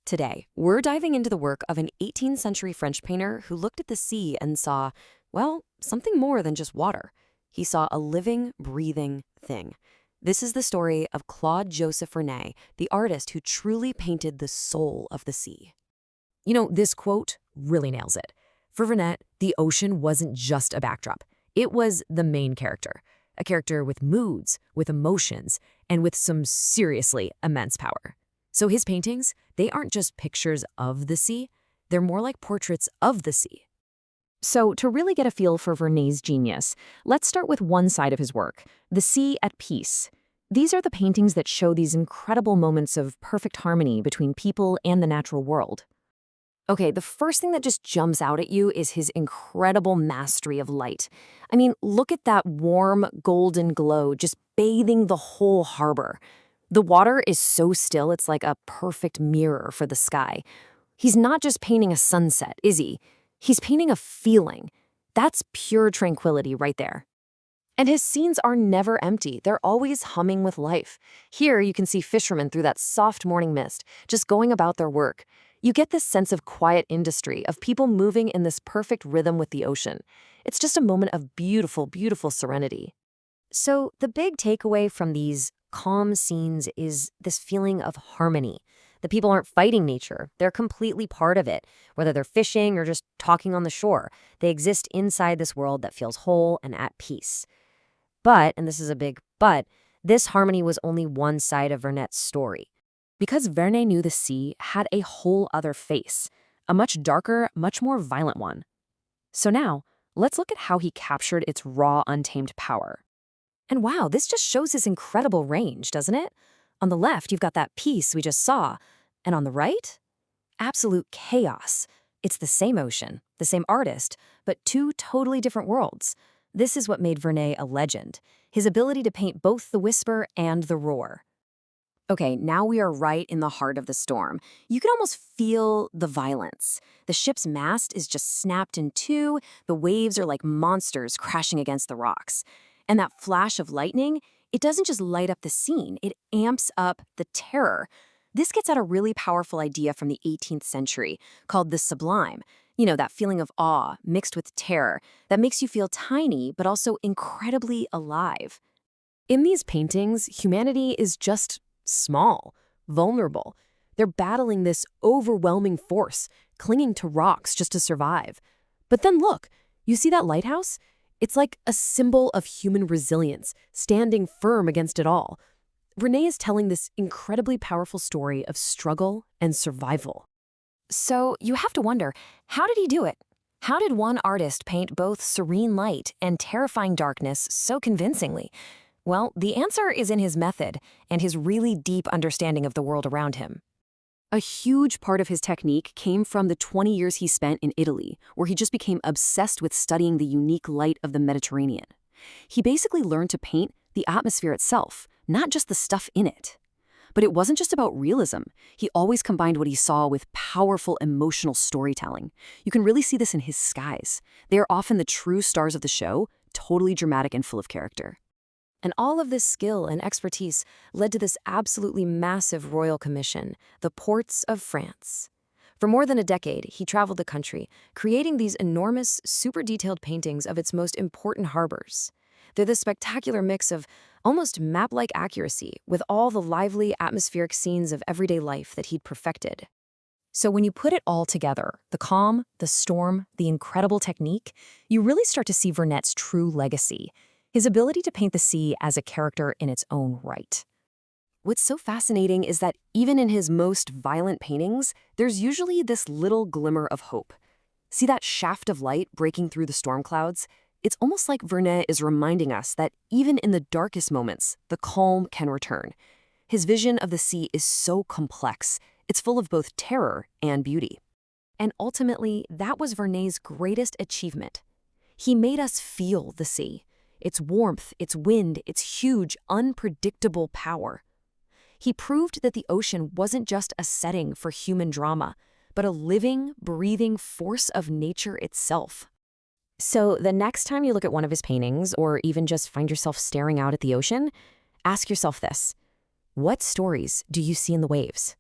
Today, we're diving into the work of an 18th century French painter who looked at the sea and saw, well, something more than just water. He saw a living, breathing thing. This is the story of Claude Vernet, the artist who truly painted the soul of the sea. This quote really nails it. For Vernet, the ocean wasn't just a backdrop. It was the main character, a character with moods, with emotions, and with some seriously immense power. So his paintings, they aren't just pictures of the sea, they're more like portraits of the sea. So to really get a feel for Vernet's genius, let's start with one side of his work, the sea at peace. These are the paintings that show these incredible moments of perfect harmony between people and the natural world. Okay, the first thing that just jumps out at you is his incredible mastery of light. I mean, look at that warm, golden glow just bathing the whole harbor. The water is so still, it's like a perfect mirror for the sky. He's not just painting a sunset, is he? He's painting a feeling. That's pure tranquility right there. And his scenes are never empty. They're always humming with life. Here, you can see fishermen through that soft morning mist, just going about their work. You get this sense of quiet industry, of people moving in this perfect rhythm with the ocean. It's just a moment of beautiful, beautiful serenity. So the big takeaway from these calm scenes is this feeling of harmony. The people aren't fighting nature. They're completely part of it, whether they're fishing or just talking on the shore. They exist inside this world that feels whole and at peace. But, and this is a big but, this harmony was only one side of Vernet's story. Because Vernet knew the sea had a whole other face, a much darker, much more violent one. So now, let's look at how he captured its raw, untamed power. And wow, this just shows his incredible range, doesn't it? On the left, you've got that piece we just saw. And on the right? Absolute chaos. It's the same ocean, the same artist, but two totally different worlds. This is what made Vernet a legend, his ability to paint both the whisper and the roar. Okay, now we are right in the heart of the storm. You can almost feel the violence. The ship's mast is just snapped in two, the waves are like monsters crashing against the rocks. And that flash of lightning, it doesn't just light up the scene, it amps up the terror. This gets at a really powerful idea from the 18th century called the sublime. That feeling of awe mixed with terror that makes you feel tiny but also incredibly alive. In these paintings, humanity is just small, vulnerable. They're battling this overwhelming force, clinging to rocks just to survive. But then look, you see that lighthouse? It's like a symbol of human resilience, standing firm against it all. Vernet is telling this incredibly powerful story of struggle and survival. So you have to wonder, how did he do it? How did one artist paint both serene light and terrifying darkness so convincingly? Well, the answer is in his method and his really deep understanding of the world around him. A huge part of his technique came from the 20 years he spent in Italy, where he just became obsessed with studying the unique light of the Mediterranean. He basically learned to paint the atmosphere itself, not just the stuff in it. But it wasn't just about realism. He always combined what he saw with powerful emotional storytelling. You can really see this in his skies. They are often the true stars of the show, totally dramatic and full of character. And all of this skill and expertise led to this absolutely massive royal commission, the Ports of France. For more than a decade, he traveled the country, creating these enormous, super detailed paintings of its most important harbors. They're this spectacular mix of almost map-like accuracy with all the lively, atmospheric scenes of everyday life that he'd perfected. So when you put it all together, the calm, the storm, the incredible technique, you really start to see Vernet's true legacy, his ability to paint the sea as a character in its own right. What's so fascinating is that even in his most violent paintings, there's usually this little glimmer of hope. See that shaft of light breaking through the storm clouds? It's almost like Vernet is reminding us that even in the darkest moments, the calm can return. His vision of the sea is so complex. It's full of both terror and beauty. And ultimately, that was Vernet's greatest achievement. He made us feel the sea. Its warmth, its wind, its huge, unpredictable power. He proved that the ocean wasn't just a setting for human drama, but a living, breathing force of nature itself. So the next time you look at one of his paintings, or even just find yourself staring out at the ocean, ask yourself this: what stories do you see in the waves?